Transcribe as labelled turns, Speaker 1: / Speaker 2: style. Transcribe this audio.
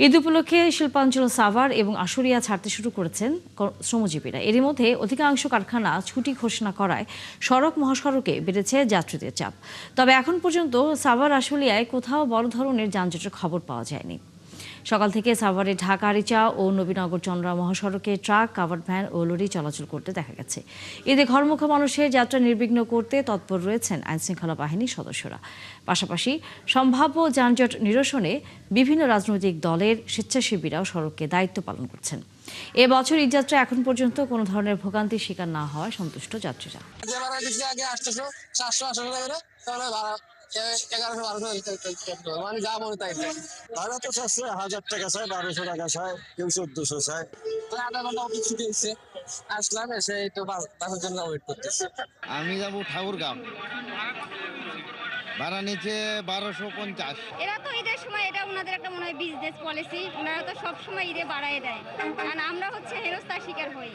Speaker 1: ঈদ উপলক্ষে শিল্পাঞ্চল সাভার এবং আশুলিয়া ছাড়তে শুরু করেছেন শ্রমজীবীরা। এরই মধ্যে অধিকাংশ কারখানা ছুটি ঘোষণা করায় সড়ক মহাসড়কে বেড়েছে যাত্রীদের চাপ। তবে এখন পর্যন্ত সাভার আশুলিয়ায় কোথাও বড় ধরনের যানজটের খবর পাওয়া যায়নি। সকাল থেকে সাভারে ঢাকা আরিচা ও নবীনগর চন্দ্রা মহাসড়কে ট্রাক, কাভার্ড ভ্যান ও লরি চলাচল করতে দেখা গেছে। ঈদে ঘরমুখী মানুষের যাত্রা নির্বিঘ্ন করতে তৎপর রয়েছেন আইনশৃঙ্খলা বাহিনীর সদস্যরা। পাশাপাশি সম্ভাব্য যানজট নিরসনে বিভিন্ন রাজনৈতিক দলের স্বেচ্ছাসেবীরাও সড়কে দায়িত্ব পালন করছেন। এবছর ঈদযাত্রা এখন পর্যন্ত কোনো ধরনের ভোগান্তির শিকার না হওয়ায় সন্তুষ্ট যাত্রীরা।
Speaker 2: মানে যা মনে তাই ভাড়া তো চাচ্ছে 1000 টাকা চায়, 1200 টাকা চায়, কেউ 1400 চায়। আধা ঘন্টা অফিস ছুটি হয়েছে, আসলাম এসে এই তো বাসের জন্য ওয়েট করতেছি।
Speaker 3: আমি যাবো ঠাকুরগাঁও, ভাড়া নিচে 1250।
Speaker 4: এরা তো ঈদের সময় এটা ওনাদের একটা মনে হয় বিজনেস পলিসি, ওনারা তো সব সময় ঈদে বাড়ায় দেয়, কারণ আমরা হচ্ছে হেনস্থার শিকার হই।